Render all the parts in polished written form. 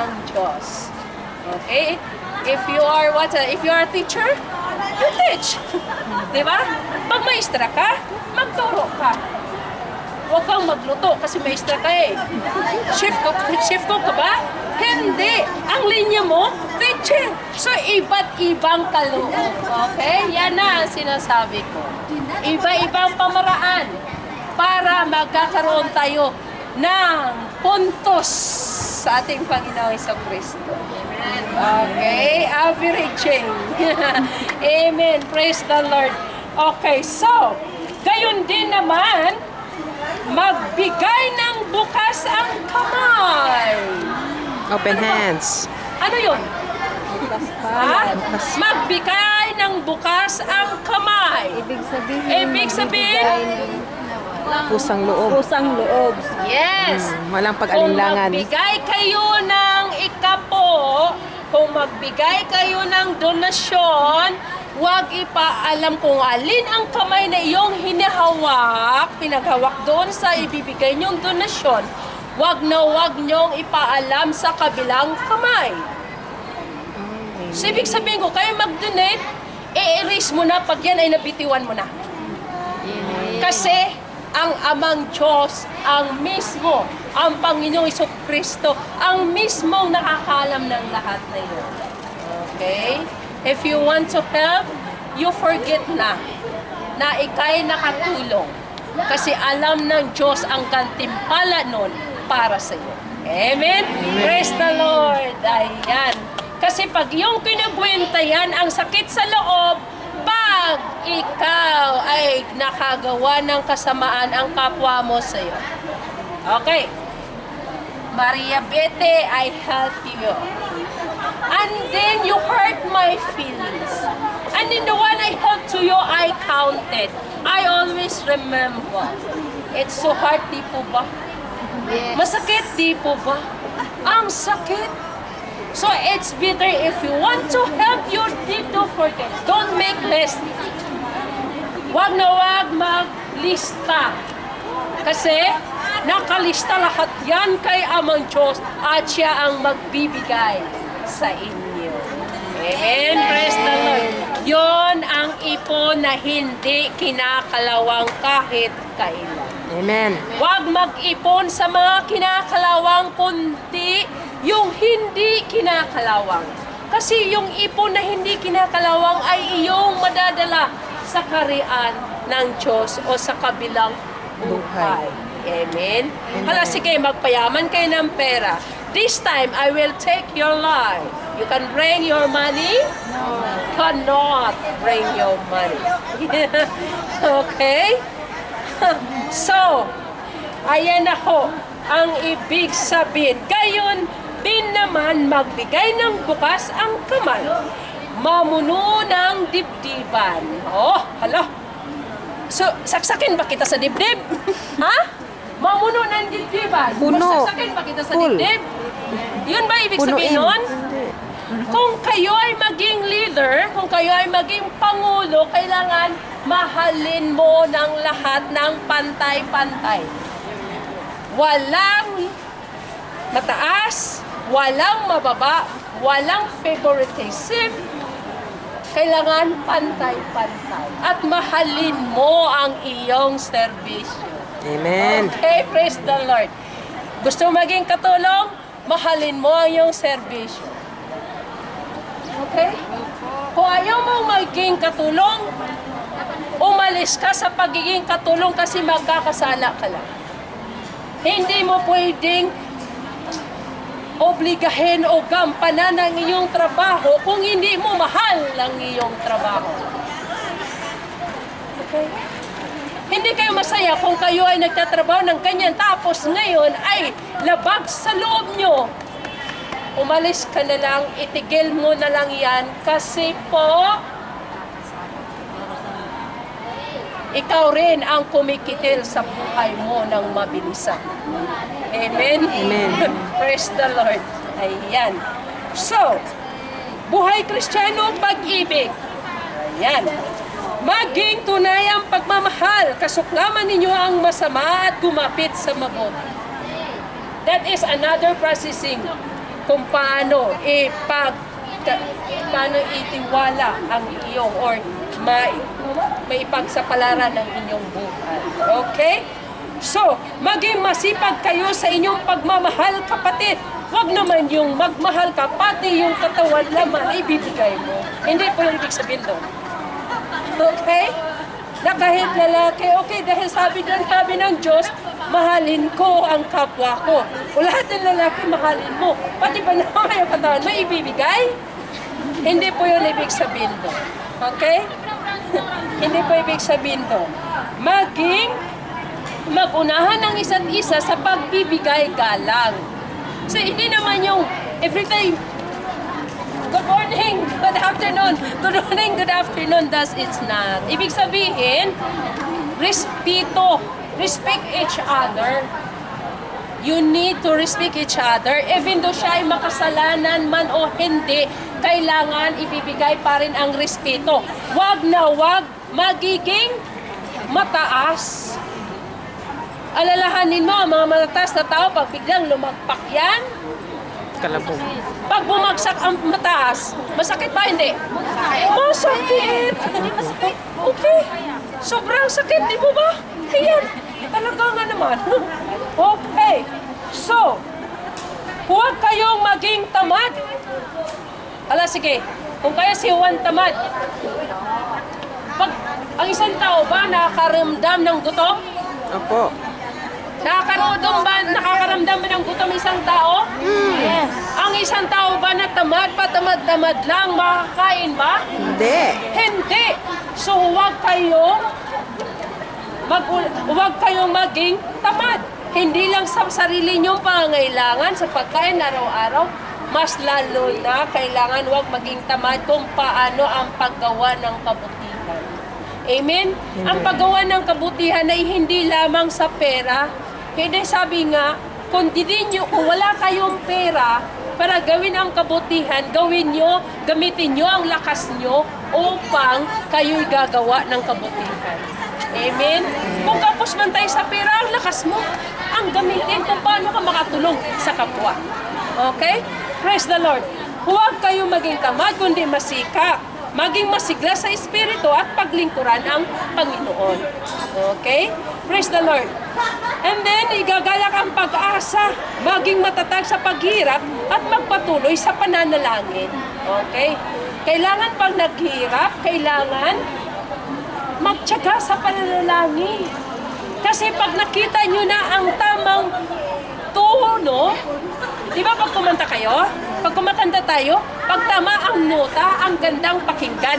ng Diyos. Okay? If you are a teacher, you teach. Di ba? Pag maestra ka, magturo ka. Huwag kang magluto kasi maestra ka eh. Chef cook ka ba? Hindi. Ang linya mo, teacher. So, iba't ibang kaloob. Okay? Yan na ang sinasabi ko. Iba-ibang pamaraan para magkakaroon tayo ng puntos sa ating Panginoon sa Kristo. Okay? Averaging. Amen. Praise the Lord. Okay, so, gayon din naman, magbigay ng bukas ang kamay. Open hands. Ano yun? Ha? Magbigay ng bukas ang kamay. Ibig sabihin, Pusang loob. Pusang loob. yes. Walang Kung pag-alinlangan. magbigay kayo ng ikapo, kung magbigay kayo ng donasyon, huwag ipaalam kung alin ang kamay na iyong hinahawak, pinaghawak doon sa ibibigay niyong donasyon. Huwag niyong ipaalam sa kabilang kamay. So, ibig sabihin ko, kayo mag-donate, i-erase mo na pag yan ay nabitiwan mo na. Kasi, ang Amang Diyos, ang mismo, ang Panginoong Jesucristo, ang mismong nakakalam ng lahat na yun. Okay? If you want to help, you forget na ika'y nakatulong. Kasi alam ng Diyos ang gantimpala nun para sa iyo. Amen? Praise the Lord! Ayan. Kasi pag yung kinagwenta yan, ang sakit sa loob, pag ikaw ay nakagawa ng kasamaan ang kapwa mo sa iyo. Okay. Maria Bete, I help you. And then you hurt my feelings. And then the one I helped to you, I counted. I always remember. It's so hard, di po ba? Masakit, di po ba? Ang sakit. So it's better if you want to help, you need to forget. Don't make list. Wag na wag maglista. Kasi nakalista lahat yan kay Amang Diyos at siya ang magbibigay sa inyo. Amen. Praise the Lord. Yon ang ipon na hindi kinakalawang kahit kailan. Amen. Huwag mag-ipon sa mga kinakalawang kundi yung hindi kinakalawang. Kasi yung ipon na hindi kinakalawang ay iyong madadala sa karian ng Diyos o sa kabilang buhay. Amen? Hala, sige, magpayaman kayo ng pera. This time, I will take your life. You can bring your money? No. Cannot bring your money. Okay? So, ayan ako ang ibig sabihin. Gayon din naman magbigay ng bukas ang kamay. Mamuno ng dibdiban. Oh, hala. So, saksakin ba kita sa dibdib? Ha? Mamuno ng dibdiban. Puno. Saksakin ba kita sa Full. dibdib? Yun ba ibig Punuin. sabihin nun? Kung kayo ay maging leader, kung kayo ay maging pangulo, kailangan mahalin mo ng lahat ng pantay-pantay. Walang mataas, walang mababa, walang favoritism. Kailangan pantay-pantay. At mahalin mo ang iyong serbisyo. Amen. Okay, praise the Lord. Gusto mo maging katulong? Mahalin mo ang iyong serbisyo. Okay? Kung ayaw mong maging katulong, umalis ka sa pagiging katulong kasi magkakasala ka lang. Hindi mo pwedeng obligahin o gampanan ang iyong trabaho kung hindi mo mahal ang iyong trabaho. Okay? Hindi kayo masaya kung kayo ay nagtatrabaho ng ganyan tapos ngayon ay labag sa loob nyo. Umalis ka na lang, itigil mo na lang yan kasi po ikaw rin ang kumikitil sa buhay mo ng mabilisan. Amen? Amen. Praise the Lord. Ayan. So, buhay Kristiyano, pag-ibig. Ayan. Maging tunay ang pagmamahal. Kasuklaman ninyo ang masama at gumapit sa mabuti. That is another processing. kung paano paano itiwala ang iyong or maipagsapalaran ng inyong buhay. Okay? So, maging masipag kayo sa inyong pagmamahal, kapatid. Huwag naman yung magmahal ka, pati yung katawan laman, ibibigay mo. Hindi po yung ibig sabihin doon. Okay? Na kahit lalaki, okay, dahil sabi ng Diyos, mahalin ko ang kapwa ko. O lahat ng lalaki, mahalin mo. Pati ba naman yung katawan, may ibibigay? Hindi po yun ibig sabihin doon. Okay? Hindi po ibig sabihin doon. Magunahan ng isa't isa sa pagbibigay galang. So, hindi naman yung every time, good morning, good afternoon, good morning, good afternoon, thus it's not. Ibig sabihin, respeto, respect each other. You need to respect each other. Even though siya ay makasalanan man o hindi, kailangan ibibigay pa rin ang respeto. Wag na wag magiging mataas. Alalahanin mo ang mga matataas na tao pag biglang lumagpak yan. Kalabog. Pag bumagsak ang mataas, masakit ba? Hindi. Masakit. Okay. Sobrang sakit, di mo ba? Ayan. Talaga nga naman. Okay. So, huwag kayong maging tamad. Sige. Kung kaya si Juan tamad, pag ang isang tao ba nakakaramdam ng gutom? Opo. Nakakaramdam ba ng gutom isang tao? Yes. Ang isang tao ba na tamad, patamad-tamad lang, makakain ba? Hindi. Hindi. So huwag kayong maging tamad. Hindi lang sa sarili niyong pangangailangan sa pagkain araw-araw, mas lalo na kailangan huwag maging tamad kung paano ang paggawa ng kabutihan. Amen? Ang paggawa ng kabutihan ay hindi lamang sa pera. Hindi, sabi nga, kung wala kayong pera para gawin ang kabutihan, gamitin nyo ang lakas nyo upang kayo'y gagawa ng kabutihan. Amen? Kung kapos man tayo sa pera, ang lakas mo, ang gamitin kung paano ka makatulong sa kapwa. Okay? Praise the Lord. Huwag kayong maging tamad, kundi masikap. Maging masigla sa espiritu at paglingkuran ang Panginoon. Okay? Praise the Lord. And then, igagalak ang pag-asa, maging matatag sa paghirap at magpatuloy sa pananalangin. Okay? Kailangan pag naghirap, kailangan magtiyaga sa pananalangin. Kasi pag nakita nyo na ang tamang tono, di ba pag kumanta kayo? Pag kumakanta tayo, pag tama ang nota, ang gandang pakinggan.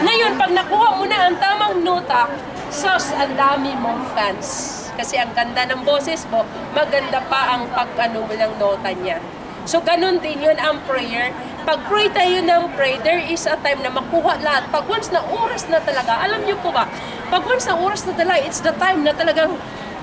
Ngayon, pag nakuha mo na ang tamang nota, sos, ang dami mong fans. Kasi ang ganda ng boses mo, maganda pa ang pag-ano mo ng nota niya. So, ganun din yun ang prayer. Pag pray tayo ng pray, there is a time na makuha lahat. Pag once na oras na talaga, alam niyo po ba, pag once na oras na talaga, it's the time na talagang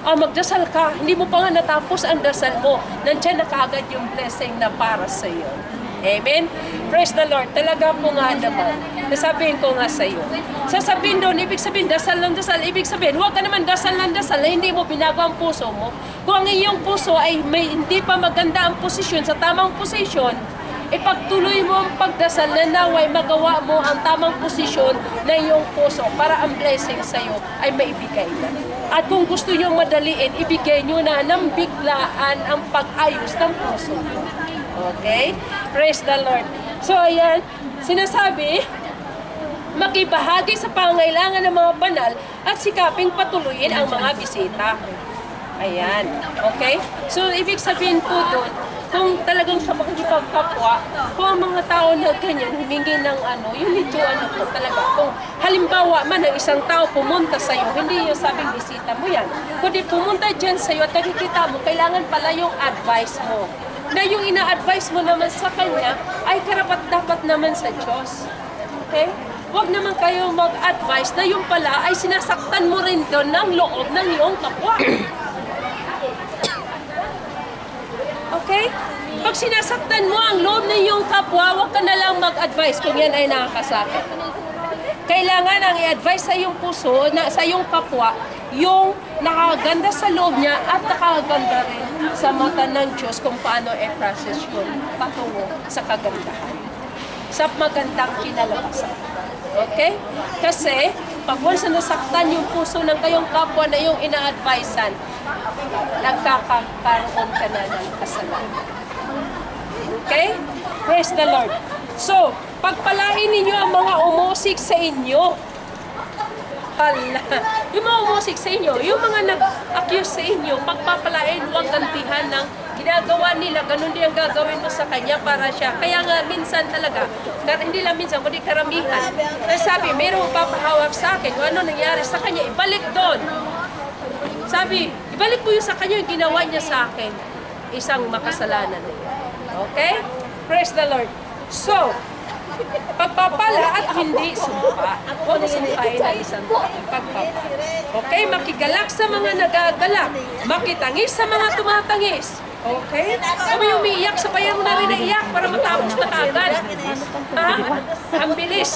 magdasal ka, hindi mo pa nga natapos ang dasal mo, nandiyan na kaagad yung blessing na para sa iyo. Amen? Praise the Lord. Talaga po nga naman. Nasabihin ko nga sa iyo. Sasabihin doon, ibig sabihin, dasal ng dasal. Ibig sabihin, huwag ka naman dasal ng dasal na hindi mo binago ang puso mo. Kung ang iyong puso ay hindi pa maganda ang posisyon, sa tamang posisyon, ipagtuloy mo ang pagdasal na naway magawa mo ang tamang posisyon na iyong puso para ang blessing sa iyo ay maibigay na. At kung gusto nyo madaliin, ibigay nyo na ng biglaan ang pag-ayos ng puso mo. Okay? Praise the Lord. So, ayan, sinasabi, makibahagi sa pangailangan ng mga banal at sikaping patuloyin ang mga bisita. Ayan. Okay? So, ibig sabihin po doon, kung talagang sa makikipagkapwa, kung ang mga tao na ganyan, humingi ng you need to po talaga. Kung halimbawa man ang isang tao pumunta sa'yo, hindi yung sabing bisita mo yan. Kundi pumunta dyan sa'yo at nakikita mo, kailangan pala yung advice mo. Na yung ina-advise mo naman sa kanya, ay karapat-dapat naman sa Diyos. Okay? Huwag naman kayo mag-advise na yung pala ay sinasaktan mo rin doon ng loob ng iyong kapwa. Okay? Pag sinasaktan mo ang loob ng iyong kapwa, huwag ka na lang mag-advise kung yan ay nakakasakit. Kailangan ang i-advise sa iyong puso, sa iyong kapwa, yung nakaganda sa loob niya at nakaganda rin sa mata ng Diyos kung paano i-process yun patungo sa kagandahan. Sa magandang kinalabasan. Okay? Kasi, pag once na nasaktan yung puso ng kayong kapwa na yung ina-advisean, nagkakaroon ka na ng kasalanan. Okay? Praise the Lord. So, pagpalain ninyo ang mga umusig sa inyo. Hala. Yung mga umusig sa inyo, yung mga nag-accuse sa inyo, pagpapalain, huwag gantihan ng ginagawa nila, ganun din ang gagawin mo sa kanya para siya. Kaya nga, minsan talaga, hindi lang minsan, kundi karamihan. Sabi, mayroong papahawak sa akin, kung ano nangyari sa kanya, ibalik doon. Sabi, ibalik mo yung sa kanya yung ginawa niya sa akin. Isang makasalanan. Okay? Praise the Lord. So, pagpapala at hindi sumpa. Huwag sumpain ang isang pagpapala. Okay? Makigalak sa mga nagagalak. Makitangis sa mga tumatangis. Okay? Kung may umiiyak, sabayan mo na rin na iyak para matapos na kaagad. Ha? Ang bilis.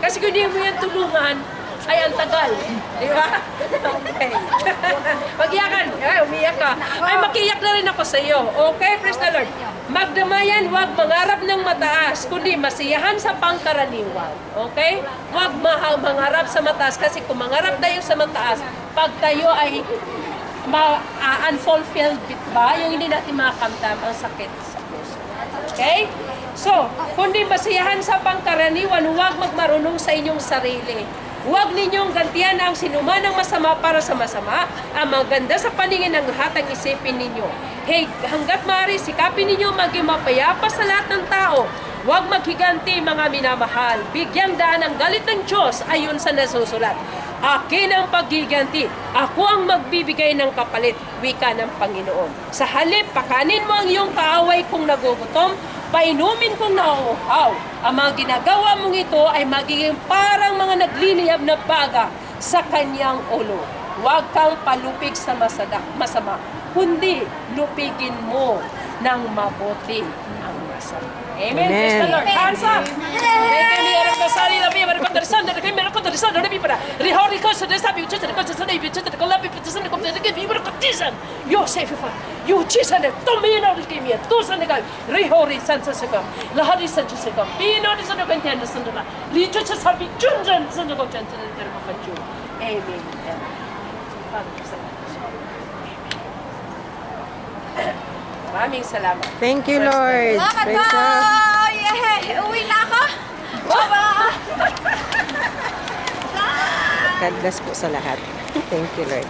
Kasi kung hindi mo yan tulungan, ay ang tagal. Di ba? Okay. Mag-iyakan. Ay, umiyak ka. Ay, makiyak na rin ako sa iyo. Okay? Praise the Lord. Magdamayan, huwag mangarap ng mataas, kundi masiyahan sa pangkaraniwan. Okay? Huwag mangarap sa mataas kasi kung mangarap tayo sa mataas, pag tayo ay unfulfilled ba, yung hindi natin makakamtam, ang sakit sa puso. Okay? So, kundi masiyahan sa pangkaraniwan, huwag magmarunong sa inyong sarili. Huwag ninyong gantihan ang sinuman ng masama para sa masama. Ang maganda sa paningin ng lahat ang isipin ninyo. Hey, hanggat maaari, sikapin ninyo maging mapayapa sa lahat ng tao. Huwag maghiganti, mga minamahal. Bigyang daan ang galit ng Diyos ayon sa nasusulat. Akin ang paggiganti. Ako ang magbibigay ng kapalit, wika ng Panginoon. Sa halip, pakanin mo ang iyong kaaway kung nagugutom, painumin kung nauuhaw. Ang mga ginagawa mong ito ay magiging parang mga nagliniyab na baga sa kanyang ulo. Huwag kang palupig sa masama, kundi lupigin mo ng mabuti ang masama. Amen. Praise the Lord. Hands up. Amen. Maraming salamat. Thank you, Lord. Salamat Praise po! God. Yeah! Uwi na ako! Baba! God bless po sa lahat. Thank you, Lord.